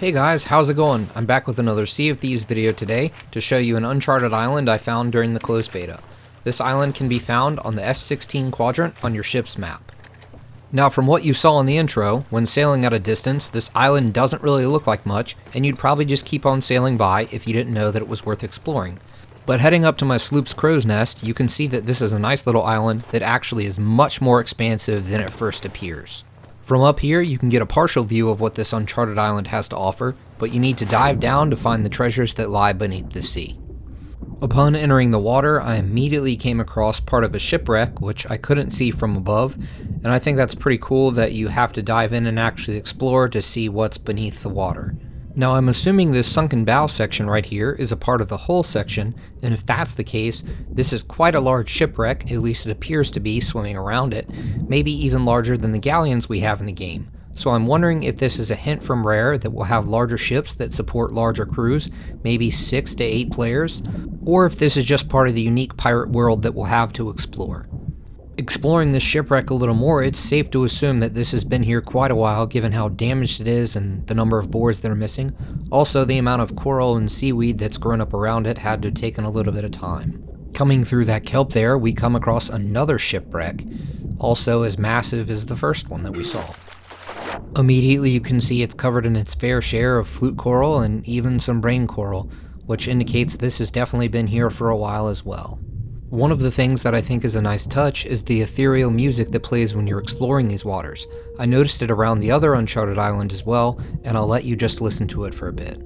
Hey guys, how's it going? I'm back with another Sea of Thieves video today to show you an Uncharted island I found during the closed beta. This island can be found on the S16 quadrant on your ship's map. Now from what you saw in the intro, when sailing at a distance, this island doesn't really look like much, and you'd probably just keep on sailing by if you didn't know that it was worth exploring. But heading up to my sloop's crow's nest, you can see that this is a nice little island that actually is much more expansive than it first appears. From up here, you can get a partial view of what this Uncharted island has to offer, but you need to dive down to find the treasures that lie beneath the sea. Upon entering the water, I immediately came across part of a shipwreck, which I couldn't see from above, and I think that's pretty cool that you have to dive in and actually explore to see what's beneath the water. Now I'm assuming this sunken bow section right here is a part of the hull section, and if that's the case, this is quite a large shipwreck, at least it appears to be swimming around it, maybe even larger than the galleons we have in the game. So I'm wondering if this is a hint from Rare that we'll have larger ships that support larger crews, maybe 6 to 8 players, or if this is just part of the unique pirate world that we'll have to explore. Exploring this shipwreck a little more, it's safe to assume that this has been here quite a while given how damaged it is and the number of boards that are missing. Also, the amount of coral and seaweed that's grown up around it had to have taken a little bit of time. Coming through that kelp there, we come across another shipwreck, also as massive as the first one that we saw. Immediately you can see it's covered in its fair share of flute coral and even some brain coral, which indicates this has definitely been here for a while as well. One of the things that I think is a nice touch is the ethereal music that plays when you're exploring these waters. I noticed it around the other Uncharted island as well, and I'll let you just listen to it for a bit.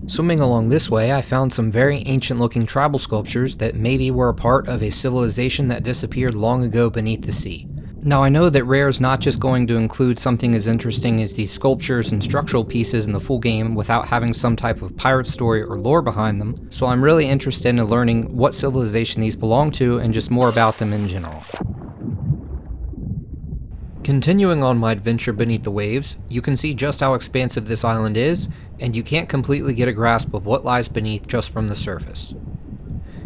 Swimming along this way, I found some very ancient looking tribal sculptures that maybe were a part of a civilization that disappeared long ago beneath the sea. Now I know that Rare is not just going to include something as interesting as these sculptures and structural pieces in the full game without having some type of pirate story or lore behind them, so I'm really interested in learning what civilization these belong to and just more about them in general. Continuing on my adventure beneath the waves, you can see just how expansive this island is, and you can't completely get a grasp of what lies beneath just from the surface.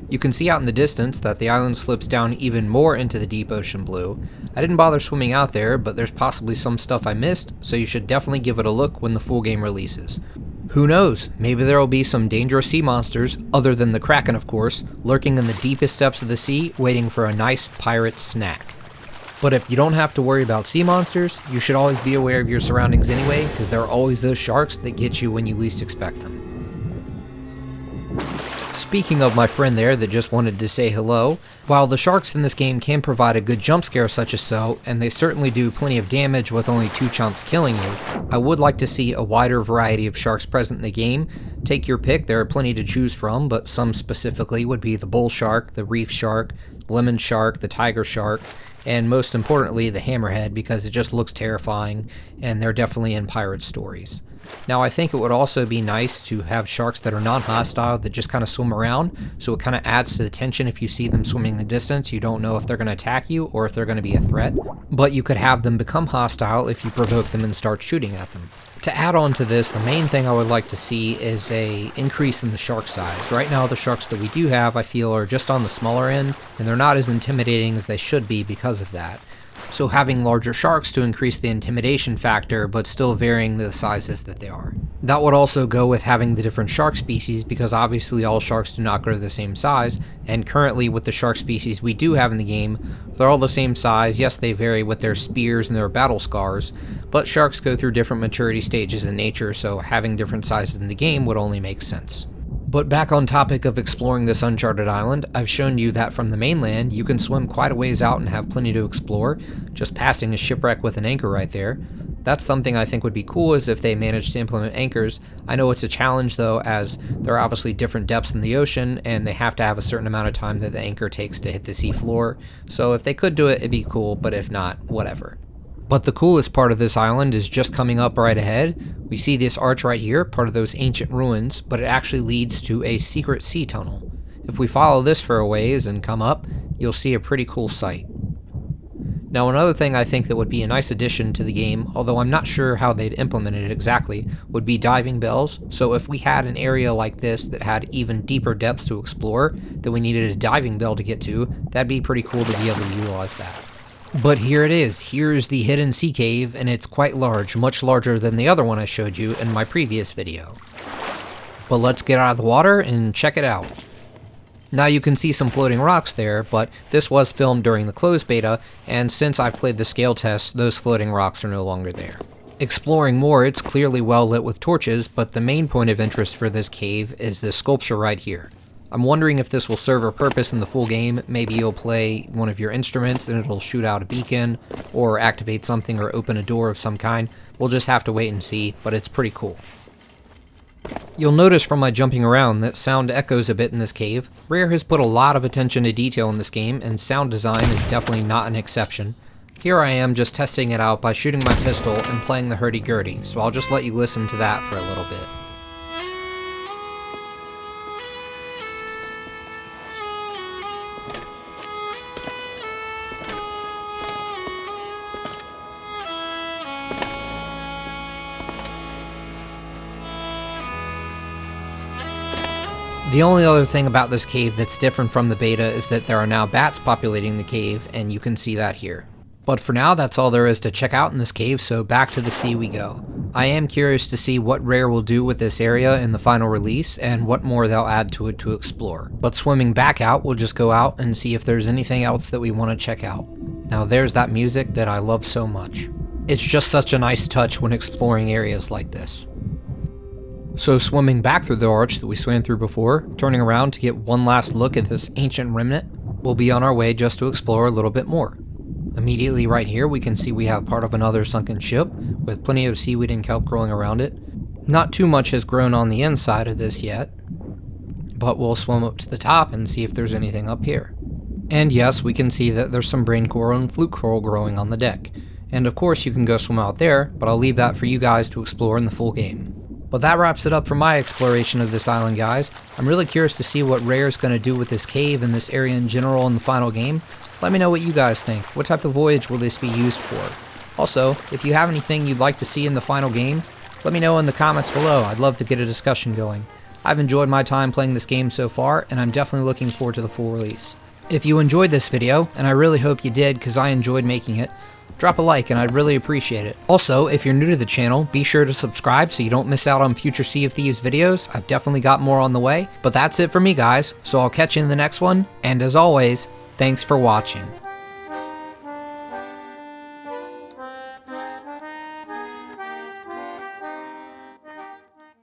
You can see out in the distance that the island slips down even more into the deep ocean blue. I didn't bother swimming out there, but there's possibly some stuff I missed, so you should definitely give it a look when the full game releases. Who knows, maybe there will be some dangerous sea monsters, other than the Kraken of course, lurking in the deepest depths of the sea, waiting for a nice pirate snack. But if you don't have to worry about sea monsters, you should always be aware of your surroundings anyway, because there are always those sharks that get you when you least expect them. Speaking of my friend there that just wanted to say hello, while the sharks in this game can provide a good jump scare such as so, and they certainly do plenty of damage with only 2 chomps killing you, I would like to see a wider variety of sharks present in the game. Take your pick, there are plenty to choose from, but some specifically would be the bull shark, the reef shark, lemon shark, the tiger shark, and most importantly the hammerhead, because it just looks terrifying and they're definitely in pirate stories. Now I think it would also be nice to have sharks that are non-hostile that just kind of swim around, so it kind of adds to the tension. If you see them swimming the distance, you don't know if they're going to attack you or if they're going to be a threat, but you could have them become hostile if you provoke them and start shooting at them. To add on to this, the main thing I would like to see is a increase in the shark size. Right now the sharks that we do have I feel are just on the smaller end, and they're not as intimidating as they should be because of that. So having larger sharks to increase the intimidation factor, but still varying the sizes that they are. That would also go with having the different shark species, because obviously all sharks do not grow the same size, and currently with the shark species we do have in the game, they're all the same size. Yes, they vary with their spears and their battle scars, but sharks go through different maturity stages in nature, so having different sizes in the game would only make sense. But back on topic of exploring this Uncharted island, I've shown you that from the mainland you can swim quite a ways out and have plenty to explore, just passing a shipwreck with an anchor right there. That's something I think would be cool, is if they managed to implement anchors. I know it's a challenge though, as there are obviously different depths in the ocean and they have to have a certain amount of time that the anchor takes to hit the sea floor. So if they could do it, it'd be cool, but if not, whatever. But the coolest part of this island is just coming up right ahead. We see this arch right here, part of those ancient ruins, but it actually leads to a secret sea tunnel. If we follow this for a ways and come up, you'll see a pretty cool sight. Now another thing I think that would be a nice addition to the game, although I'm not sure how they'd implement it exactly, would be diving bells. So if we had an area like this that had even deeper depths to explore, that we needed a diving bell to get to, that'd be pretty cool to be able to utilize that. But here it is. Here's the hidden sea cave, and it's quite large, much larger than the other one I showed you in my previous video. But let's get out of the water and check it out. Now you can see some floating rocks there, but this was filmed during the closed beta, and since I've played the scale test, those floating rocks are no longer there. Exploring more, it's clearly well lit with torches, but the main point of interest for this cave is this sculpture right here. I'm wondering if this will serve a purpose in the full game. Maybe you'll play one of your instruments and it'll shoot out a beacon, or activate something or open a door of some kind. We'll just have to wait and see, but it's pretty cool. You'll notice from my jumping around that sound echoes a bit in this cave. Rare has put a lot of attention to detail in this game, and sound design is definitely not an exception. Here I am just testing it out by shooting my pistol and playing the hurdy-gurdy, so I'll just let you listen to that for a little bit. The only other thing about this cave that's different from the beta is that there are now bats populating the cave, and you can see that here. But for now, that's all there is to check out in this cave, so back to the sea we go. I am curious to see what Rare will do with this area in the final release, and what more they'll add to it to explore. But swimming back out, we'll just go out and see if there's anything else that we want to check out. Now there's that music that I love so much. It's just such a nice touch when exploring areas like this. So swimming back through the arch that we swam through before, turning around to get one last look at this ancient remnant, we'll be on our way just to explore a little bit more. Immediately right here we can see we have part of another sunken ship, with plenty of seaweed and kelp growing around it. Not too much has grown on the inside of this yet, but we'll swim up to the top and see if there's anything up here. And yes, we can see that there's some brain coral and flute coral growing on the deck. And of course you can go swim out there, but I'll leave that for you guys to explore in the full game. But that wraps it up for my exploration of this island, guys. I'm really curious to see what Rare's going to do with this cave and this area in general in the final game. Let me know what you guys think. What type of voyage will this be used for? Also, if you have anything you'd like to see in the final game, let me know in the comments below. I'd love to get a discussion going. I've enjoyed my time playing this game so far, and I'm definitely looking forward to the full release. If you enjoyed this video, and I really hope you did because I enjoyed making it, drop a like and I'd really appreciate it. Also, if you're new to the channel, be sure to subscribe so you don't miss out on future Sea of Thieves videos. I've definitely got more on the way. But that's it for me, guys, so I'll catch you in the next one, and as always, thanks for watching.